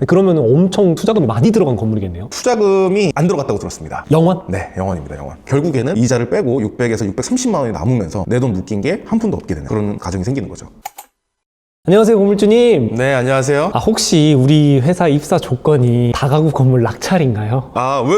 그러면 엄청 투자금이 많이 들어간 건물이겠네요. 투자금이 안 들어갔다고 들었습니다. 영원? 네, 영원입니다. 영원. 결국에는 이자를 빼고 600에서 630만 원이 남으면서 내 돈 묶인 게 한 푼도 없게 되는 그런 가정이 생기는 거죠. 안녕하세요, 건물주님. 네, 안녕하세요. 혹시 우리 회사 입사 조건이 다가구 건물 낙찰인가요?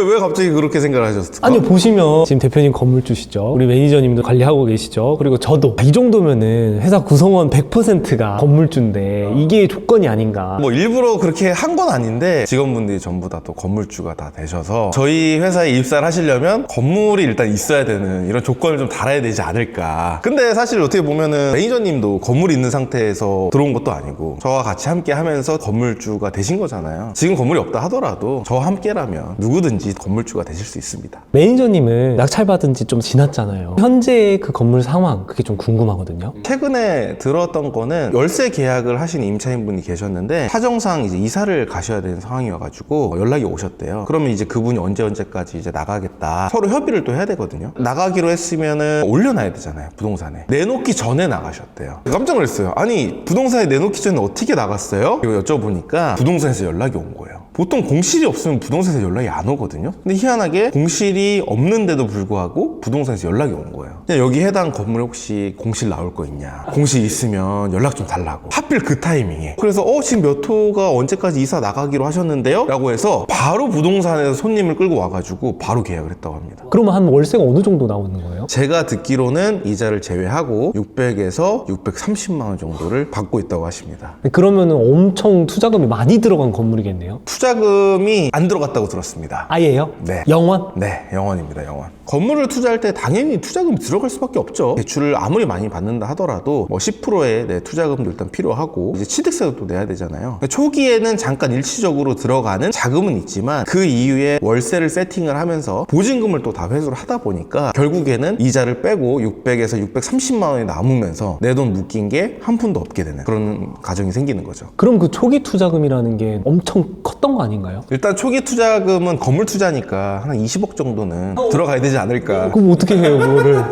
왜 갑자기 그렇게 생각을 하셨을까? 아니요, 보시면 지금 대표님 건물주시죠. 우리 매니저님도 관리하고 계시죠. 그리고 저도 이 정도면은 회사 구성원 100%가 건물주인데 이게 조건이 아닌가. 뭐 일부러 그렇게 한 건 아닌데 직원분들이 전부 다 또 건물주가 다 되셔서 저희 회사에 입사를 하시려면 건물이 일단 있어야 되는 이런 조건을 좀 달아야 되지 않을까. 근데 사실 어떻게 보면은 매니저님도 건물이 있는 상태에서 들어온 것도 아니고 저와 같이 함께 하면서 건물주가 되신 거잖아요. 지금 건물이 없다 하더라도 저와 함께라면 누구든지 건물주가 되실 수 있습니다. 매니저님은 낙찰받은 지 좀 지났잖아요. 현재 그 건물 상황, 그게 좀 궁금하거든요. 최근에 들었던 거는 열세 계약을 하신 임차인분이 계셨는데 사정상 이제 이사를 가셔야 되는 상황이어가지고 연락이 오셨대요. 그러면 이제 그분이 언제까지 이제 나가겠다. 서로 협의를 또 해야 되거든요. 나가기로 했으면은 올려놔야 되잖아요. 부동산에. 내놓기 전에 나가셨대요. 깜짝 놀랐어요. 아니 부동산에 내놓기 전에 어떻게 나갔어요? 이거 여쭤보니까 부동산에서 연락이 온 거예요. 보통 공실이 없으면 부동산에서 연락이 안 오거든요. 근데 희한하게 공실이 없는데도 불구하고 부동산에서 연락이 온 거예요. 그냥 여기 해당 건물에 혹시 공실 나올 거 있냐, 공실 있으면 연락 좀 달라고. 하필 그 타이밍에. 그래서 지금 몇 호가 언제까지 이사 나가기로 하셨는데요? 라고 해서 바로 부동산에서 손님을 끌고 와가지고 바로 계약을 했다고 합니다. 그러면 한 월세가 어느 정도 나오는 거예요? 제가 듣기로는 이자를 제외하고 600에서 630만 원 정도를 받고 있다고 하십니다. 그러면 엄청 투자금이 많이 들어간 건물이겠네요. 투자금이 안 들어갔다고 들었습니다. 아예요? 네. 영원? 네, 영원입니다, 영원. 건물을 투자할 때 당연히 투자금이 들어갈 수밖에 없죠. 대출을 아무리 많이 받는다 하더라도 뭐 10%의 투자금도 일단 필요하고 이제 취득세도 또 내야 되잖아요. 초기에는 잠깐 일시적으로 들어가는 자금은 있지만 그 이후에 월세를 세팅을 하면서 보증금을 또 다 회수를 하다 보니까 결국에는 이자를 빼고 600에서 630만 원이 남으면서 내 돈 묶인 게 한 푼도 없게 되는 그런 가정이 생기는 거죠. 그럼 그 초기 투자금이라는 게 엄청 컸던 거 아닌가요? 일단 초기 투자금은 건물 투자니까 한 20억 정도는 들어가야 되지 않을까. 그럼 어떻게 해요, 그거를?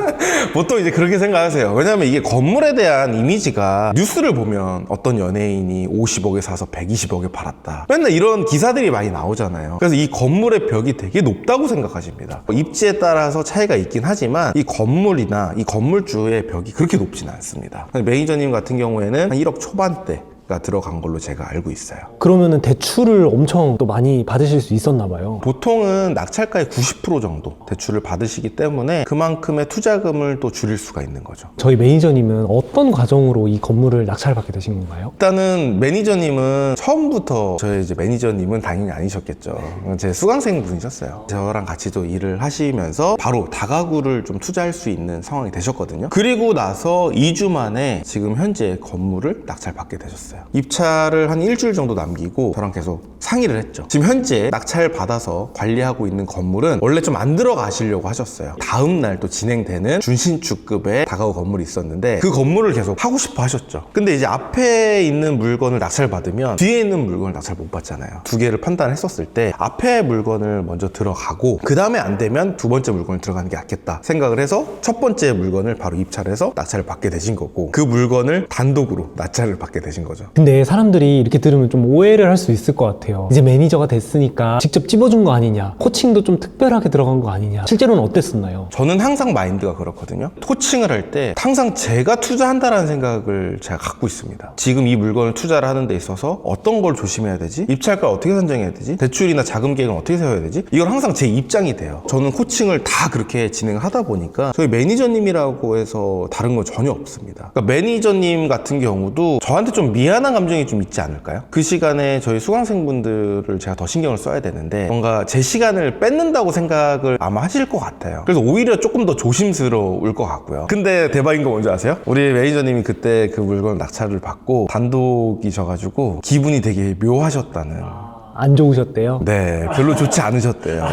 보통 이제 그렇게 생각하세요. 왜냐면 이게 건물에 대한 이미지가 뉴스를 보면 어떤 연예인이 50억에 사서 120억에 팔았다. 맨날 이런 기사들이 많이 나오잖아요. 그래서 이 건물의 벽이 되게 높다고 생각하십니다. 입지에 따라서 차이가 있긴 하지만 이 건물이나 이 건물주의 벽이 그렇게 높지는 않습니다. 매니저님 같은 경우에는 한 1억 초반대 가 들어간 걸로 제가 알고 있어요. 그러면은 대출을 엄청 또 많이 받으실 수 있었나 봐요. 보통은 낙찰가의 90% 정도 대출을 받으시기 때문에 그만큼의 투자금을 또 줄일 수가 있는 거죠. 저희 매니저님은 어떤 과정으로 이 건물을 낙찰받게 되신 건가요? 일단은 매니저님은 처음부터 저희 이제 매니저님은 당연히 아니셨겠죠. 제 수강생 분이셨어요. 저랑 같이 또 일을 하시면서 바로 다가구를 좀 투자할 수 있는 상황이 되셨거든요. 그리고 나서 2주 만에 지금 현재 건물을 낙찰받게 되셨어요. 입찰을 한 일주일 정도 남기고 저랑 계속 상의를 했죠. 지금 현재 낙찰 받아서 관리하고 있는 건물은 원래 좀 안 들어가시려고 하셨어요. 다음 날 또 진행되는 준신축급의 다가구 건물이 있었는데 그 건물을 계속 하고 싶어 하셨죠. 근데 이제 앞에 있는 물건을 낙찰 받으면 뒤에 있는 물건을 낙찰 못 받잖아요. 두 개를 판단했었을 때 앞에 물건을 먼저 들어가고 그 다음에 안 되면 두 번째 물건을 들어가는 게 낫겠다 생각을 해서 첫 번째 물건을 바로 입찰해서 낙찰을 받게 되신 거고 그 물건을 단독으로 낙찰을 받게 되신 거죠. 근데 사람들이 이렇게 들으면 좀 오해를 할 수 있을 것 같아요. 이제 매니저가 됐으니까 직접 찝어준 거 아니냐, 코칭도 좀 특별하게 들어간 거 아니냐. 실제로는 어땠었나요? 저는 항상 마인드가 그렇거든요. 코칭을 할 때 항상 제가 투자한다라는 생각을 제가 갖고 있습니다. 지금 이 물건을 투자를 하는 데 있어서 어떤 걸 조심해야 되지? 입찰가 어떻게 선정해야 되지? 대출이나 자금 계획은 어떻게 세워야 되지? 이건 항상 제 입장이 돼요. 저는 코칭을 다 그렇게 진행을 하다 보니까 저희 매니저님이라고 해서 다른 건 전혀 없습니다. 그러니까 매니저님 같은 경우도 저한테 좀 미안한 감정이 좀 있지 않을까요? 그 시간에 저희 수강생분들을 제가 더 신경을 써야 되는데 뭔가 제 시간을 뺏는다고 생각을 아마 하실 것 같아요. 그래서 오히려 조금 더 조심스러울 것 같고요. 근데 대박인 거 뭔지 아세요? 우리 매니저님이 그때 그 물건 낙찰을 받고 단독이셔가지고 기분이 되게 묘하셨다는. 안 좋으셨대요? 네, 별로 좋지 않으셨대요.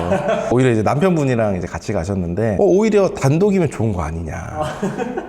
오히려 이제 남편분이랑 이제 같이 가셨는데 오히려 단독이면 좋은 거 아니냐.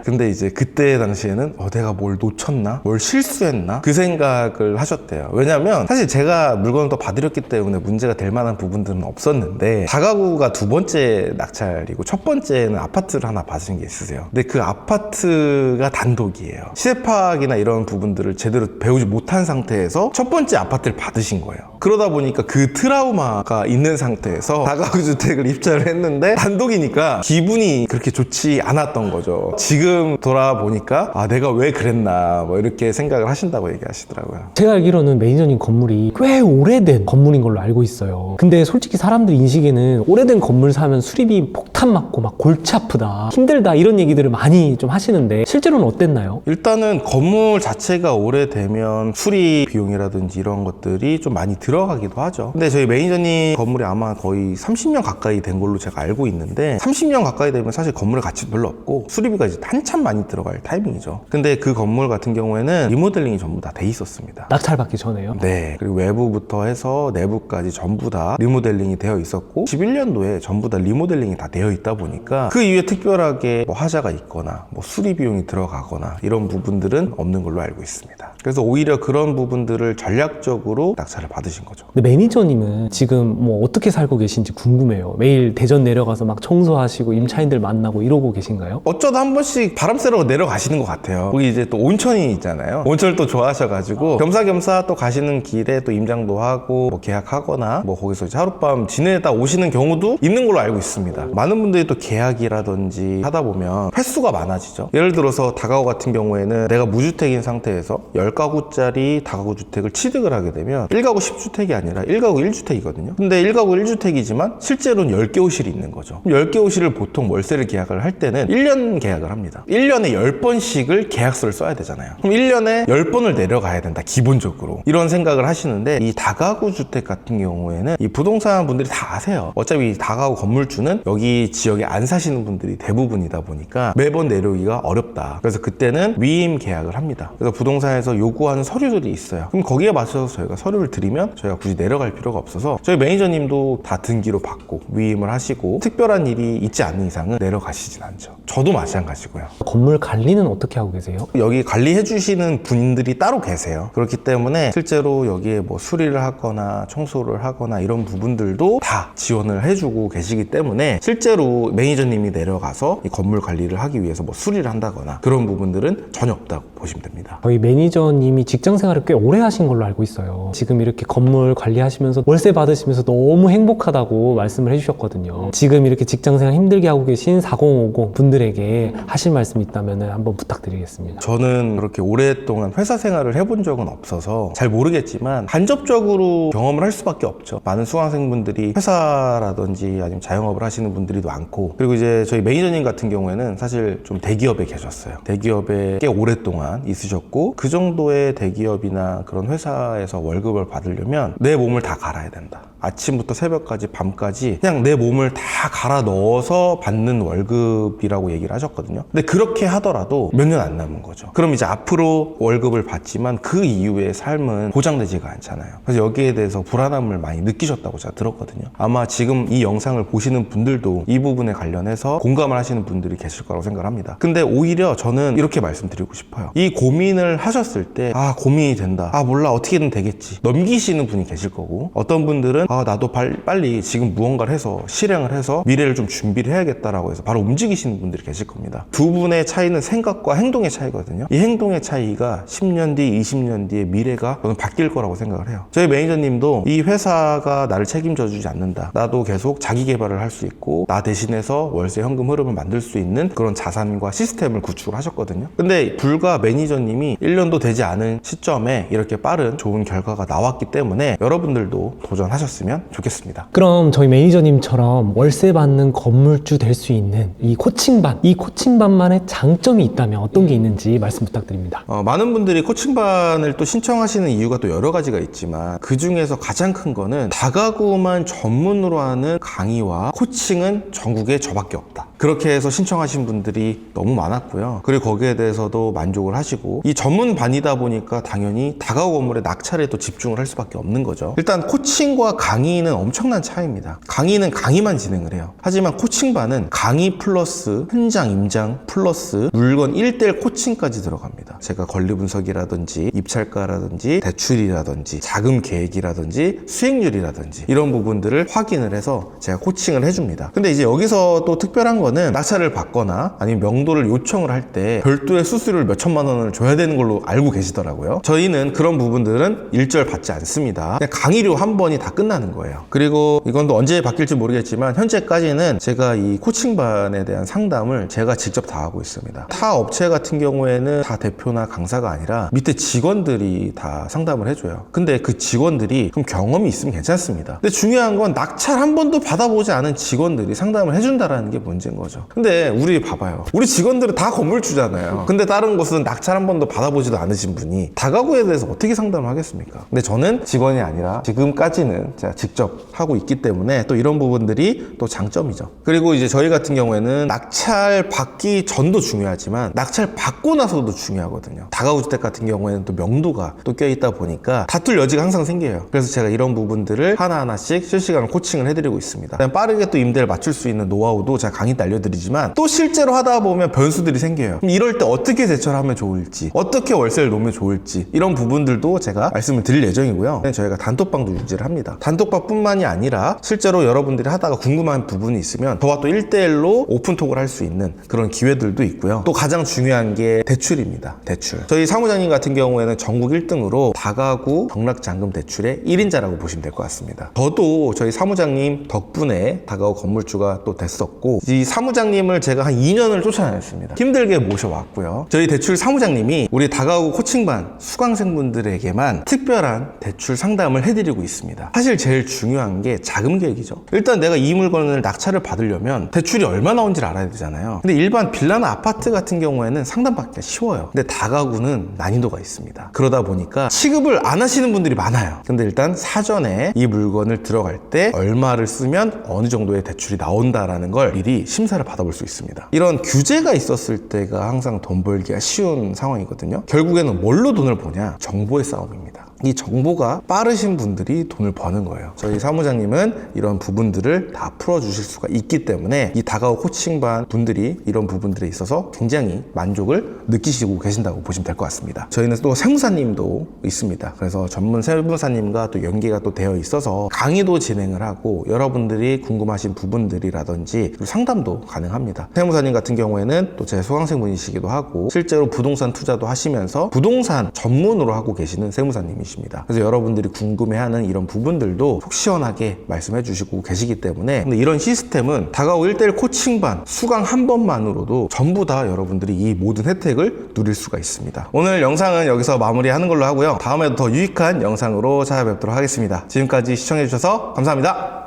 근데 이제 그때 당시에는 내가 뭘 놓쳤나? 뭘 실수했나? 그 생각을 하셨대요. 왜냐면 사실 제가 물건을 더 봐드렸기 때문에 문제가 될 만한 부분들은 없었는데 다가구가 두 번째 낙찰이고 첫 번째는 아파트를 하나 받으신 게 있으세요. 근데 그 아파트가 단독이에요. 시세 파악이나 이런 부분들을 제대로 배우지 못한 상태에서 첫 번째 아파트를 받으신 거예요. 그러다 보니까 그 트라우마가 있는 상태에서 다가구 주택을 입주를 했는데 단독이니까 기분이 그렇게 좋지 않았던 거죠. 지금 돌아보니까 아, 내가 왜 그랬나 뭐 이렇게 생각을 하신다고 얘기하시더라고요. 제가 알기로는 매니저님 건물이 꽤 오래된 건물인 걸로 알고 있어요. 근데 솔직히 사람들 인식에는 오래된 건물 사면 수리비 폭탄 맞고 막 골치 아프다, 힘들다 이런 얘기들을 많이 좀 하시는데 실제로는 어땠나요? 일단은 건물 자체가 오래되면 수리 비용이라든지 이런 것들이 좀 많이 들어가기도 하죠. 근데 저희 매니저님 건물이 아마 거의 30년 가까이 된 걸로 제가 알고 있는데 30년 가까이 되면 사실 건물의 가치도 별로 없고 수리비가 이제 한참 많이 들어갈 타이밍이죠. 근데 그 건물 같은 경우에는 리모델링이 전부 다 돼 있었습니다. 낙찰받기 전에요? 네. 그리고 외부부터 해서 내부까지 전부 다 리모델링이 되어 있었고 11년도에 전부 다 리모델링이 다 되어 있다 보니까 그 이후에 특별하게 뭐 하자가 있거나 뭐 수리 비용이 들어가거나 이런 부분들은 없는 걸로 알고 있습니다. 그래서 오히려 그런 부분들을 전략적으로 낙찰을 받으신 거죠. 근데 매니저님은 지금 뭐 어떻게 살고 계신지 궁금해요. 매일 대전 내려가서 막 청소하시고 임차인들 만나고 이러고 계신가요? 어쩌다 한 번씩 바람 쐬러 내려가시는 것 같아요. 거기 이제 또 온천이 있잖아요. 온천을 또 좋아하셔가지고 겸사겸사 또 가시는 길에 또 임장도 하고 뭐 계약하거나 뭐 거기서 이제 하룻밤 지내다 오시는 경우도 있는 걸로 알고 있습니다. 많은 분들이 또 계약이라든지 하다 보면 횟수가 많아지죠. 예를 들어서 다가구 같은 경우에는 내가 무주택인 상태에서 10가구짜리 다가구 주택을 취득을 하게 되면 1가구 10주택이 아니라 1가구 1주택이거든요. 근데 1가구 1주택이지만 실제로는 10개 호실이 있는 거죠. 10개 호실을 보통 월세를 계약을 할 때는 1년 계약을 합니다. 1년에 10번씩을 계약서를 써야 되잖아요. 그럼 1년에 10번을 내려가야 된다, 기본적으로. 이런 생각을 하시는데 이 다가구 주택 같은 경우에는 이 부동산 분들이 다 아세요. 어차피 이 다가구 건물주는 여기 지역에 안 사시는 분들이 대부분이다 보니까 매번 내려오기가 어렵다. 그래서 그때는 위임 계약을 합니다. 그래서 부동산에서 요구하는 서류들이 있어요. 그럼 거기에 맞춰서 저희가 서류를 드리면 저희가 굳이 내려갈 필요가 없어서 저희 매니저님도 다 등기로 받고 위임을 하시고 특별한 일이 있지 않는 이상은 내려가시진 않죠. 저도 마찬가지고요. 건물 관리는 어떻게 하고 계세요? 여기 관리해 주시는 분들이 따로 계세요. 그렇기 때문에 실제로 여기에 뭐 수리를 하거나 청소를 하거나 이런 부분들도 다 지원을 해주고 계시기 때문에 실제로 매니저님이 내려가서 이 건물 관리를 하기 위해서 뭐 수리를 한다거나 그런 부분들은 전혀 없다고 보시면 됩니다. 저희 매니저님이 직장 생활을 꽤 오래 하신 걸로 알고 있어요. 지금 이렇게 건물 관리하시면서 월세 받으시면서 너무 행복하다고 말씀을 해주셨거든요. 지금 이렇게 직장 생활 힘들게 하고 계신 4050 분들에게 하실 말씀 있다면 한번 부탁드리겠습니다. 저는 그렇게 오랫동안 회사 생활을 해본 적은 없어서 잘 모르겠지만 간접적으로 경험을 할 수밖에 없죠. 많은 수강생분들이 회사라든지 아니면 자영업을 하시는 분들이 많고, 그리고 이제 저희 매니저님 같은 경우에는 사실 좀 대기업에 계셨어요. 대기업에 꽤 오랫동안 있으셨고 그 정도의 대기업이나 그런 회사에서 월급을 받으려면 내 몸을 다 갈아야 된다. 아침부터 새벽까지 밤까지 그냥 내 몸을 다 갈아 넣어서 받는 월급이라고 얘기를 하셨거든요. 근데 그렇게 하더라도 몇 년 안 남은 거죠. 그럼 이제 앞으로 월급을 받지만 그 이후의 삶은 보장되지가 않잖아요. 그래서 여기에 대해서 불안함을 많이 느끼셨다고 제가 들었거든요. 아마 지금 이 영상을 보시는 분들도 이 부분에 관련해서 공감을 하시는 분들이 계실 거라고 생각을 합니다. 근데 오히려 저는 이렇게 말씀드리고 싶어요. 이 고민을 하셨을 때 아, 고민이 된다, 아 몰라, 어떻게든 되겠지, 넘기시는 분이 계실 거고, 어떤 분들은 아, 나도 빨리 지금 무언가를 해서 실행을 해서 미래를 좀 준비를 해야겠다라고 해서 바로 움직이시는 분들이 계실 겁니다. 두 분의 차이는 생각과 행동의 차이거든요. 이 행동의 차이가 10년 뒤, 20년 뒤에 미래가 저는 바뀔 거라고 생각을 해요. 저희 매니저님도 이 회사가 나를 책임져 주지 않는다, 나도 계속 자기 개발을 할 수 있고 나 대신해서 월세 현금 흐름을 만들 수 있는 그런 자산과 시스템을 구축을 하셨거든요. 근데 불과 매니저님이 1년도 되지 않은 시점에 이렇게 빠른 좋은 결과가 나왔기 때문에 여러분들도 도전하셨으면 좋겠습니다. 그럼 저희 매니저님처럼 월세 받는 건물주 될 수 있는 이 코칭반만의 장점이 있다면 어떤 게 있는지 말씀 부탁드립니다. 많은 분들이 코칭반을 또 신청하시는 이유가 또 여러 가지가 있지만 그 중에서 가장 큰 거는 다가구만 전문으로 하는 강의와 코칭은 전국에 저밖에 없다. 그렇게 해서 신청하신 분들이 너무 많았고요. 그리고 거기에 대해서도 만족을 하시고, 이 전문반이다 보니까 당연히 다가구 건물의 낙찰에 또 집중을 할 수밖에 없는 거죠. 일단 코칭과 강의는 엄청난 차이입니다. 강의는 강의만 진행을 해요. 하지만 코칭반은 강의 플러스 현장 임장 플러스 물건 1대1 코칭까지 들어갑니다. 제가 권리 분석이라든지 입찰가라든지 대출이라든지 자금 계획이라든지 수익률이라든지 이런 부분들을 확인을 해서 제가 코칭을 해줍니다. 근데 이제 여기서 또 특별한 거는 거는 낙찰을 받거나 아니면 명도를 요청을 할 때 별도의 수수료를 몇 천만 원을 줘야 되는 걸로 알고 계시더라고요. 저희는 그런 부분들은 일절 받지 않습니다. 그냥 강의료 한 번이 다 끝나는 거예요. 그리고 이건 또 언제 바뀔지 모르겠지만 현재까지는 제가 이 코칭반에 대한 상담을 제가 직접 다 하고 있습니다. 타 업체 같은 경우에는 다 대표나 강사가 아니라 밑에 직원들이 다 상담을 해줘요. 근데 그 직원들이 좀 경험이 있으면 괜찮습니다. 근데 중요한 건 낙찰 한 번도 받아보지 않은 직원들이 상담을 해준다라는 게 문제인 거죠. 근데 우리 봐봐요. 우리 직원들은 다 건물주잖아요. 근데 다른 곳은 낙찰 한 번도 받아보지도 않으신 분이 다가구에 대해서 어떻게 상담을 하겠습니까? 근데 저는 직원이 아니라 지금까지는 제가 직접 하고 있기 때문에 또 이런 부분들이 또 장점이죠. 그리고 이제 저희 같은 경우에는 낙찰 받기 전도 중요하지만 낙찰 받고 나서도 중요하거든요. 다가구 주택 같은 경우에는 또 명도가 또 껴있다 보니까 다툴 여지가 항상 생겨요. 그래서 제가 이런 부분들을 하나하나씩 실시간으로 코칭을 해드리고 있습니다. 빠르게 또 임대를 맞출 수 있는 노하우도 제가 강의 때 알려드리지만 또 실제로 하다 보면 변수들이 생겨요. 그럼 이럴 때 어떻게 대처를 하면 좋을지, 어떻게 월세를 놓으면 좋을지 이런 부분들도 제가 말씀을 드릴 예정이고요. 저희가 단톡방도 유지를 합니다. 단톡방뿐만이 아니라 실제로 여러분들이 하다가 궁금한 부분이 있으면 저와 또 1대1로 오픈톡을 할 수 있는 그런 기회들도 있고요. 또 가장 중요한 게 대출입니다. 대출. 저희 사무장님 같은 경우에는 전국 1등으로 다가구 경락잔금 대출의 1인자라고 보시면 될 것 같습니다. 저도 저희 사무장님 덕분에 다가구 건물주가 또 됐었고 이 사무장님을 제가 한 2년을 쫓아다녔습니다. 힘들게 모셔왔고요. 저희 대출 사무장님이 우리 다가구 코칭반 수강생분들에게만 특별한 대출 상담을 해드리고 있습니다. 사실 제일 중요한 게 자금 계획이죠. 일단 내가 이 물건을 낙찰을 받으려면 대출이 얼마 나온지를 알아야 되잖아요. 근데 일반 빌라나 아파트 같은 경우에는 상담받기가 쉬워요. 근데 다가구는 난이도가 있습니다. 그러다 보니까 취급을 안 하시는 분들이 많아요. 근데 일단 사전에 이 물건을 들어갈 때 얼마를 쓰면 어느 정도의 대출이 나온다라는 걸 미리 심사를 받아볼 수 있습니다. 이런 규제가 있었을 때가 항상 돈 벌기가 쉬운 상황이거든요. 결국에는 뭘로 돈을 버냐? 정보의 싸움입니다. 이 정보가 빠르신 분들이 돈을 버는 거예요. 저희 사무장님은 이런 부분들을 다 풀어주실 수가 있기 때문에 이 다가구 코칭반 분들이 이런 부분들에 있어서 굉장히 만족을 느끼시고 계신다고 보시면 될 것 같습니다. 저희는 또 세무사님도 있습니다. 그래서 전문 세무사님과 또 연계가 또 되어 있어서 강의도 진행을 하고 여러분들이 궁금하신 부분들이라든지 그리고 상담도 가능합니다. 세무사님 같은 경우에는 또 제 수강생분이시기도 하고 실제로 부동산 투자도 하시면서 부동산 전문으로 하고 계시는 세무사님이십니다. 그래서 여러분들이 궁금해하는 이런 부분들도 속 시원하게 말씀해 주시고 계시기 때문에 근데 이런 시스템은 다가구 1대1 코칭반 수강 한 번만으로도 전부 다 여러분들이 이 모든 혜택을 누릴 수가 있습니다. 오늘 영상은 여기서 마무리하는 걸로 하고요. 다음에도 더 유익한 영상으로 찾아뵙도록 하겠습니다. 지금까지 시청해 주셔서 감사합니다.